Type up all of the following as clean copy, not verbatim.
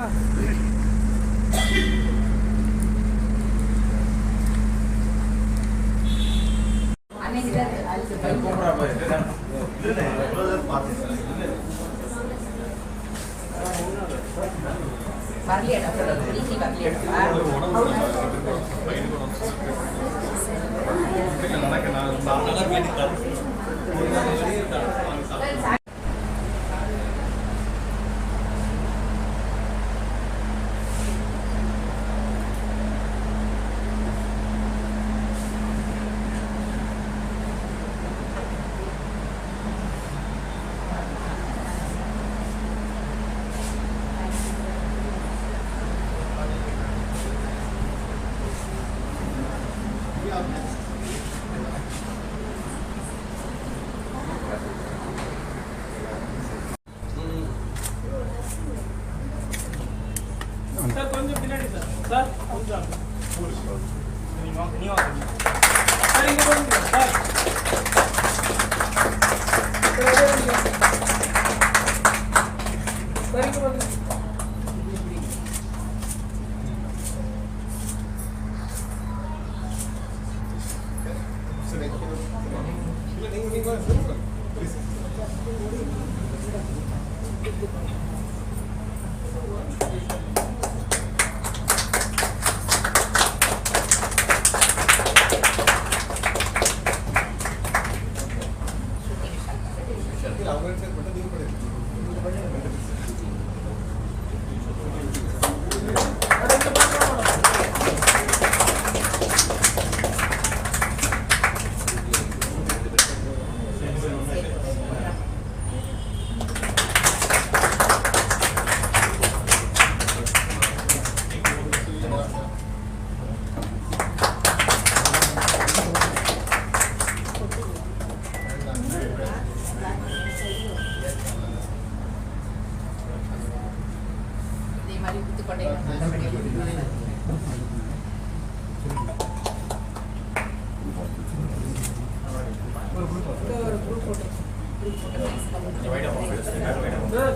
Sir கொஞ்சம் பின்னாடி sir கொஞ்சம் சார் இங்கே போடுங்க சார் இங்கே போடுங்க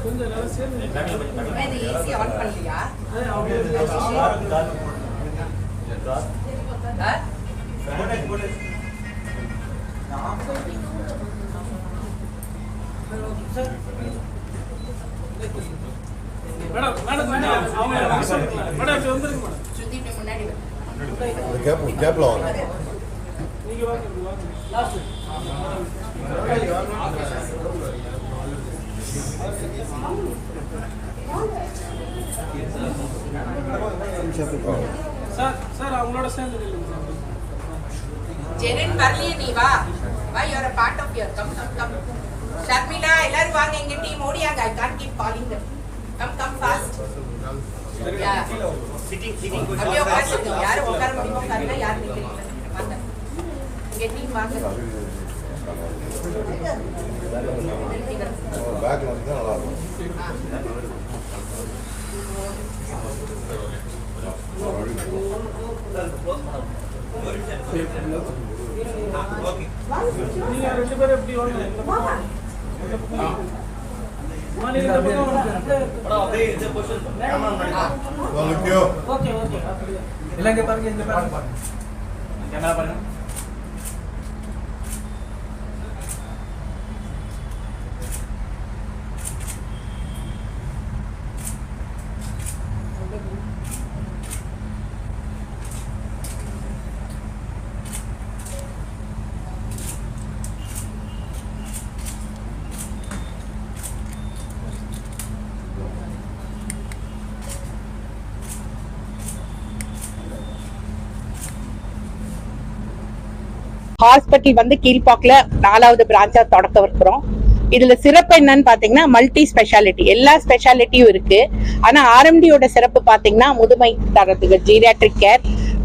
கொஞ்சம் நல்லா சேர்ந்து ஏசி ஆன் பண்ணலையா? மேடம் மேடம் அவங்க மேடம் வந்துருங்க மேடம் சுத்தி முன்னாடி கேப்ல வாங்க நீங்க வாங்க லாஸ்ட் சார் அவங்களோட சேர்ந்து ஜெனன் வரலையே நீ வா வா you are a part of your come Sharmila எல்லாரும் வாங்க எங்க டீம் ஓடியாங்க I can't keep calling them come fast sitting அப்படியே உட்காருங்க யார் உட்கார முடியுமோ உட்காருங்க யார் நிக்கிறீங்க வாங்க எங்க டீம் வாங்க பேக்ல வந்து நல்லா இருக்கும் நீங்க ரெண்டு பேரும் எப்படி வாங்க மாலிங்க பக்கம் படம் அப்படியே இந்த பொசிஷன் கேமரா முன்னாடி ஓகே எல்லாம் இங்க பாருங்க இந்த பாருங்க கேமரா பாருங்க ஹாஸ்பிட்டல் வந்து கீழ்பாக்ல 4வது பிரான்ச்சா தொடக்க இருக்கிறோம். இதுல சிறப்பு என்னன்னு பாத்தீங்கன்னா மல்டி ஸ்பெஷாலிட்டி, எல்லா ஸ்பெஷாலிட்டியும் இருக்கு. ஆனா ஆர்எம்டியோட சிறப்பு பாத்தீங்கன்னா முதுமை தரத்துக்கு ஜீரியாட்ரிக் கேர்,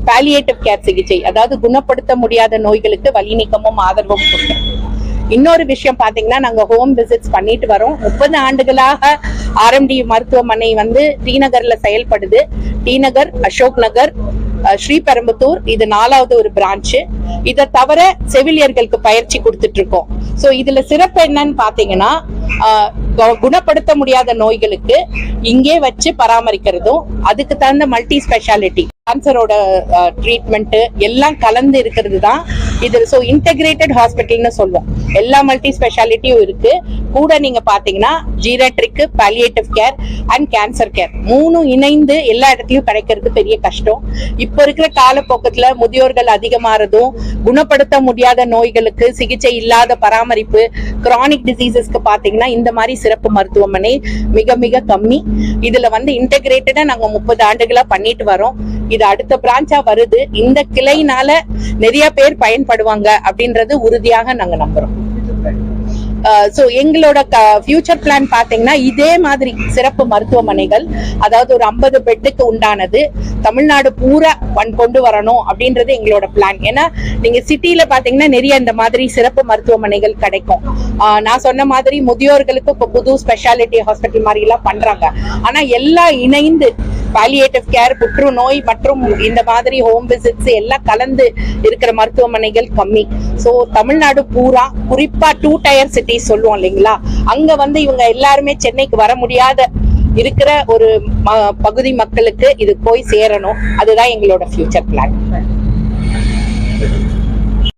பாலியேட்டிவ் கேர் சிகிச்சை, அதாவது குணப்படுத்த முடியாத நோய்களுக்கு வலி நீக்கமும் ஆதரவும் கொடுக்கும். இன்னொரு விஷயம் பாத்தீங்கன்னா நாங்க ஹோம் விசிட்ஸ் பண்ணிட்டு வரோம். 30 ஆண்டுகளாக ஆர்எம்டி மருத்துவமனை வந்து டி நகர்ல செயல்படுது. டி நகர், அசோக் நகர், ஸ்ரீபெரும்புத்தூர், இது 4வது ஒரு பிரான்ச். இதை தவிர செவிலியர்களுக்கு பயிற்சி கொடுத்துட்டு இருக்கோம். சோ இதுல சிறப்பு என்னன்னு பாத்தீங்கன்னா, குணப்படுத்த முடியாத நோய்களுக்கு இங்கே வச்சு பராமரிக்கிறதும், அதுக்கு தகுந்த மல்டி ஸ்பெஷாலிட்டி கேன்சரோட ட்ரீட்மெண்ட் எல்லாம் கலந்து இருக்கிறது தான் இது. ஸோ இன்டெகிரேட்டட் ஹாஸ்பிட்டல்னு சொல்லுவோம். எல்லா மல்டி ஸ்பெஷாலிட்டியும் இருக்கு. கூட நீங்க பாத்தீங்கன்னா geriatric, palliative care and cancer care 3 இணைந்து எல்லா இடத்துலயும் கிடைக்கிறது பெரிய கஷ்டம். இப்போ இருக்கிற காலப்போக்கத்துல முதியோர்கள் அதிகமாறதும், குணப்படுத்த முடியாத நோய்களுக்கு சிகிச்சை இல்லாத பராமரிப்பு, கிரானிக் டிசீசஸ்க்கு பாத்தீங்கன்னா இந்த மாதிரி சிறப்பு மருத்துவமனை மிக மிக கம்மி. இதுல இன்டெகிரேட்டடா நாங்க 30 ஆண்டுகளா பண்ணிட்டு வரோம். இது அடுத்த பிரான்ச்சா வருது. இந்த கிளைனால நிறைய பேர் பயன்படுவாங்க அப்படின்றது உறுதியாக நாங்க நம்புறோம். சோ எங்களோட ஃபியூச்சர் பிளான் பாத்தீங்கன்னா இதே மாதிரி சிறப்பு மருத்துவமனைகள், அதாவது ஒரு 50 பெட்டுக்கு உண்டானது தமிழ்நாடு பூரா கொண்டு வரணும் அப்படின்றது எங்களோட பிளான். ஏன்னா நீங்க சிட்டில பாத்தீங்கன்னா நிறைய இந்த மாதிரி சிறப்பு மருத்துவமனைகள் கிடைக்கும். நான் சொன்ன மாதிரி முதியோர்களுக்கு இப்ப புது ஸ்பெஷாலிட்டி ஹாஸ்பிட்டல் மாதிரி எல்லாம் பண்றாங்க. ஆனா எல்லாம் இணைந்து பாலியேட்டிவ் கேர், புற்றுநோய் மற்றும் இந்த மாதிரி ஹோம் விசிட்ஸ் எல்லாம் கலந்து இருக்கிற மருத்துவமனைகள் கம்மி. சோ தமிழ்நாடு பூரா, குறிப்பா 2 டயர் சிட்டிஸ் சொல்லுவோம் இல்லைங்களா, அங்க இவங்க எல்லாருமே சென்னைக்கு வர முடியாத இருக்கிற ஒரு பகுதி மக்களுக்கு இது போய் சேரணும். அதுதான் எங்களோட ஃபியூச்சர் பிளான்.